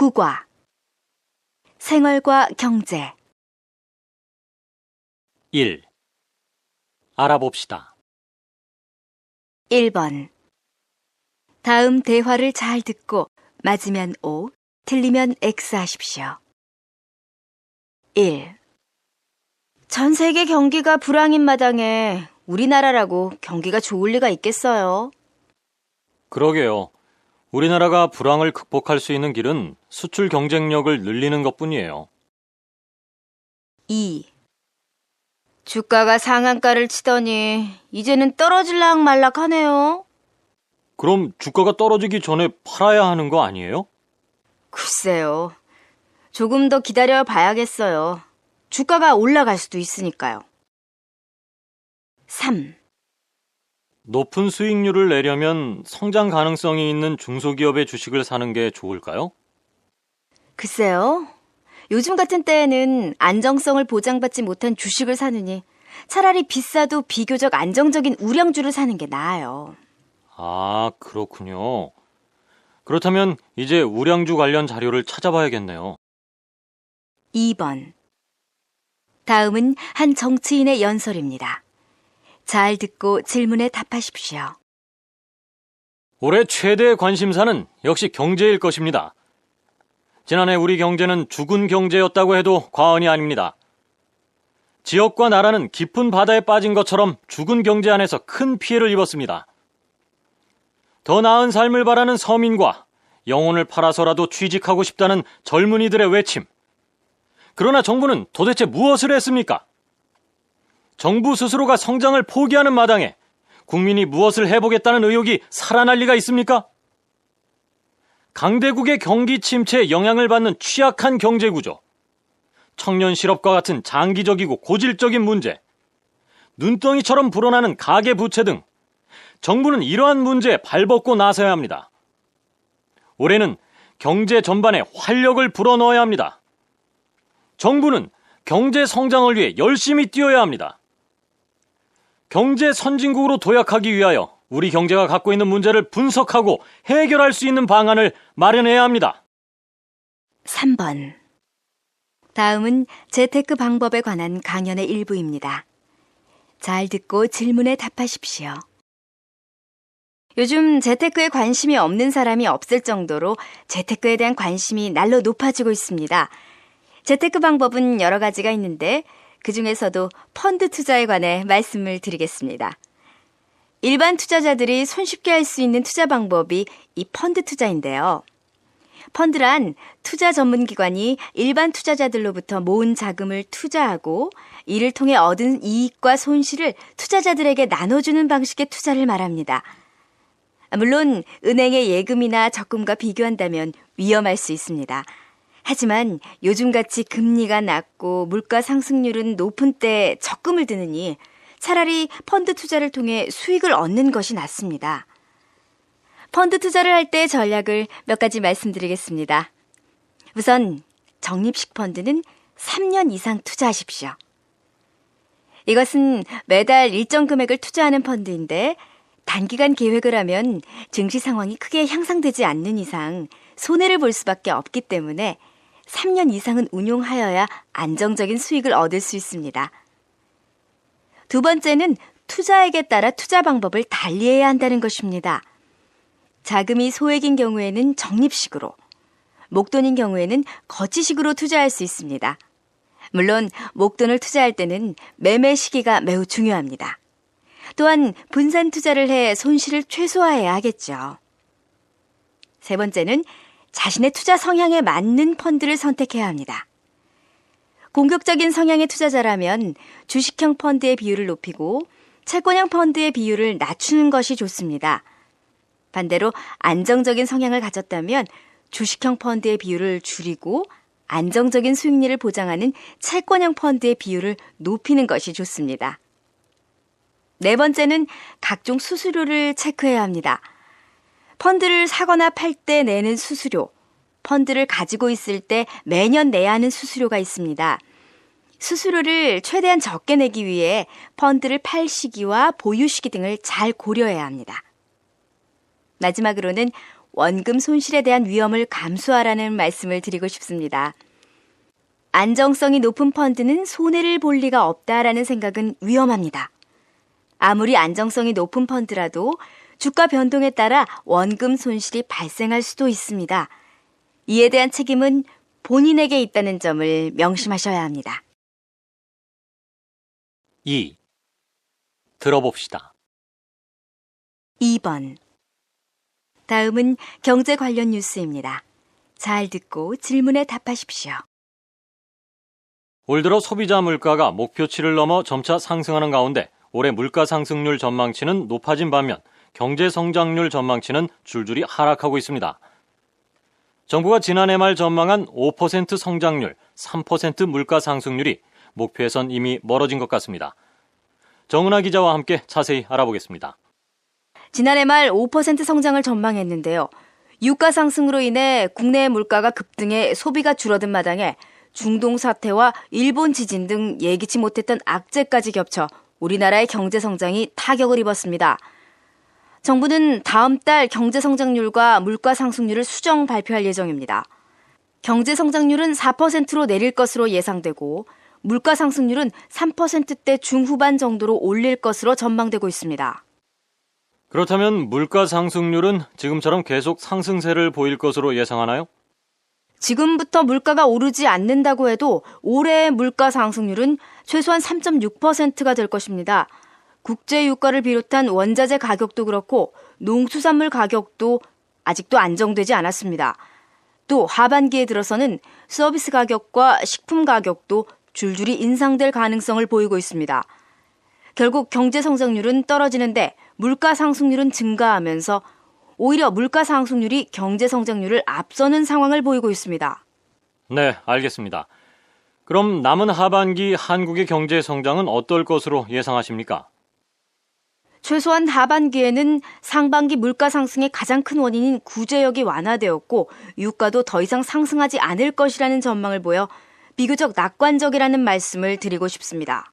국화. 생활과 경제. 1. 알아봅시다. 1번. 다음 대화를 잘 듣고 맞으면 O, 틀리면 X 하십시오. 1. 전 세계 경기가 불황인 마당에 우리나라라고 경기가 좋을 리가 있겠어요? 그러게요. 우리나라가 불황을 극복할 수 있는 길은 수출 경쟁력을 늘리는 것뿐이에요. 2. 주가가 상한가를 치더니 이제는 떨어질락 말락 하네요. 그럼 주가가 떨어지기 전에 팔아야 하는 거 아니에요? 글쎄요. 조금 더 기다려 봐야겠어요. 주가가 올라갈 수도 있으니까요. 3. 높은 수익률을 내려면 성장 가능성이 있는 중소기업의 주식을 사는 게 좋을까요? 글쎄요. 요즘 같은 때에는 안정성을 보장받지 못한 주식을 사느니 차라리 비싸도 비교적 안정적인 우량주를 사는 게 나아요. 아, 그렇군요. 그렇다면 이제 우량주 관련 자료를 찾아봐야겠네요. 2번. 다음은 한 정치인의 연설입니다. 잘 듣고 질문에 답하십시오. 올해 최대 관심사는 역시 경제일 것입니다. 지난해 우리 경제는 죽은 경제였다고 해도 과언이 아닙니다. 지역과 나라는 깊은 바다에 빠진 것처럼 죽은 경제 안에서 큰 피해를 입었습니다. 더 나은 삶을 바라는 서민과 영혼을 팔아서라도 취직하고 싶다는 젊은이들의 외침. 그러나 정부는 도대체 무엇을 했습니까? 정부 스스로가 성장을 포기하는 마당에 국민이 무엇을 해보겠다는 의욕이 살아날 리가 있습니까? 강대국의 경기 침체에 영향을 받는 취약한 경제구조, 청년 실업과 같은 장기적이고 고질적인 문제, 눈덩이처럼 불어나는 가계부채 등 정부는 이러한 문제에 발벗고 나서야 합니다. 올해는 경제 전반에 활력을 불어넣어야 합니다. 정부는 경제 성장을 위해 열심히 뛰어야 합니다. 경제 선진국으로 도약하기 위하여 우리 경제가 갖고 있는 문제를 분석하고 해결할 수 있는 방안을 마련해야 합니다. 3번. 다음은 재테크 방법에 관한 강연의 일부입니다. 잘 듣고 질문에 답하십시오. 요즘 재테크에 관심이 없는 사람이 없을 정도로 재테크에 대한 관심이 날로 높아지고 있습니다. 재테크 방법은 여러 가지가 있는데 그중에서도 펀드 투자에 관해 말씀을 드리겠습니다. 일반 투자자들이 손쉽게 할 수 있는 투자 방법이 이 펀드 투자인데요. 펀드란 투자 전문기관이 일반 투자자들로부터 모은 자금을 투자하고 이를 통해 얻은 이익과 손실을 투자자들에게 나눠주는 방식의 투자를 말합니다. 물론 은행의 예금이나 적금과 비교한다면 위험할 수 있습니다. 하지만 요즘같이 금리가 낮고 물가 상승률은 높은 때에 적금을 드느니 차라리 펀드 투자를 통해 수익을 얻는 것이 낫습니다. 펀드 투자를 할 때 전략을 몇 가지 말씀드리겠습니다. 우선 적립식 펀드는 3년 이상 투자하십시오. 이것은 매달 일정 금액을 투자하는 펀드인데 단기간 계획을 하면 증시 상황이 크게 향상되지 않는 이상 손해를 볼 수밖에 없기 때문에 3년 이상은 운용하여야 안정적인 수익을 얻을 수 있습니다. 두 번째는 투자액에 따라 투자 방법을 달리해야 한다는 것입니다. 자금이 소액인 경우에는 적립식으로, 목돈인 경우에는 거치식으로 투자할 수 있습니다. 물론 목돈을 투자할 때는 매매 시기가 매우 중요합니다. 또한 분산 투자를 해 손실을 최소화해야 하겠죠. 세 번째는 자신의 투자 성향에 맞는 펀드를 선택해야 합니다. 공격적인 성향의 투자자라면 주식형 펀드의 비율을 높이고 채권형 펀드의 비율을 낮추는 것이 좋습니다. 반대로 안정적인 성향을 가졌다면 주식형 펀드의 비율을 줄이고 안정적인 수익률을 보장하는 채권형 펀드의 비율을 높이는 것이 좋습니다. 네 번째는 각종 수수료를 체크해야 합니다. 펀드를 사거나 팔 때 내는 수수료, 펀드를 가지고 있을 때 매년 내야 하는 수수료가 있습니다. 수수료를 최대한 적게 내기 위해 펀드를 팔 시기와 보유 시기 등을 잘 고려해야 합니다. 마지막으로는 원금 손실에 대한 위험을 감수하라는 말씀을 드리고 싶습니다. 안정성이 높은 펀드는 손해를 볼 리가 없다라는 생각은 위험합니다. 아무리 안정성이 높은 펀드라도 주가 변동에 따라 원금 손실이 발생할 수도 있습니다. 이에 대한 책임은 본인에게 있다는 점을 명심하셔야 합니다. 2. 들어봅시다. 2번. 다음은 경제 관련 뉴스입니다. 잘 듣고 질문에 답하십시오. 올 들어 소비자 물가가 목표치를 넘어 점차 상승하는 가운데 올해 물가 상승률 전망치는 높아진 반면 경제 성장률 전망치는 줄줄이 하락하고 있습니다. 정부가 지난해 말 전망한 5% 성장률, 3% 물가 상승률이 목표에선 이미 멀어진 것 같습니다. 정은하 기자와 함께 자세히 알아보겠습니다. 지난해 말 5% 성장을 전망했는데요. 유가 상승으로 인해 국내 물가가 급등해 소비가 줄어든 마당에 중동 사태와 일본 지진 등 예기치 못했던 악재까지 겹쳐 우리나라의 경제 성장이 타격을 입었습니다. 정부는 다음 달 경제 성장률과 물가 상승률을 수정 발표할 예정입니다. 경제 성장률은 4%로 내릴 것으로 예상되고 물가 상승률은 3%대 중후반 정도로 올릴 것으로 전망되고 있습니다. 그렇다면 물가 상승률은 지금처럼 계속 상승세를 보일 것으로 예상하나요? 지금부터 물가가 오르지 않는다고 해도 올해의 물가 상승률은 최소한 3.6%가 될 것입니다. 국제 유가를 비롯한 원자재 가격도 그렇고 농수산물 가격도 아직도 안정되지 않았습니다. 또 하반기에 들어서는 서비스 가격과 식품 가격도 줄줄이 인상될 가능성을 보이고 있습니다. 결국 경제 성장률은 떨어지는데 물가 상승률은 증가하면서 오히려 물가 상승률이 경제 성장률을 앞서는 상황을 보이고 있습니다. 네, 알겠습니다. 그럼 남은 하반기 한국의 경제 성장은 어떨 것으로 예상하십니까? 최소한 하반기에는 상반기 물가 상승의 가장 큰 원인인 구제역이 완화되었고 유가도 더 이상 상승하지 않을 것이라는 전망을 보여 비교적 낙관적이라는 말씀을 드리고 싶습니다.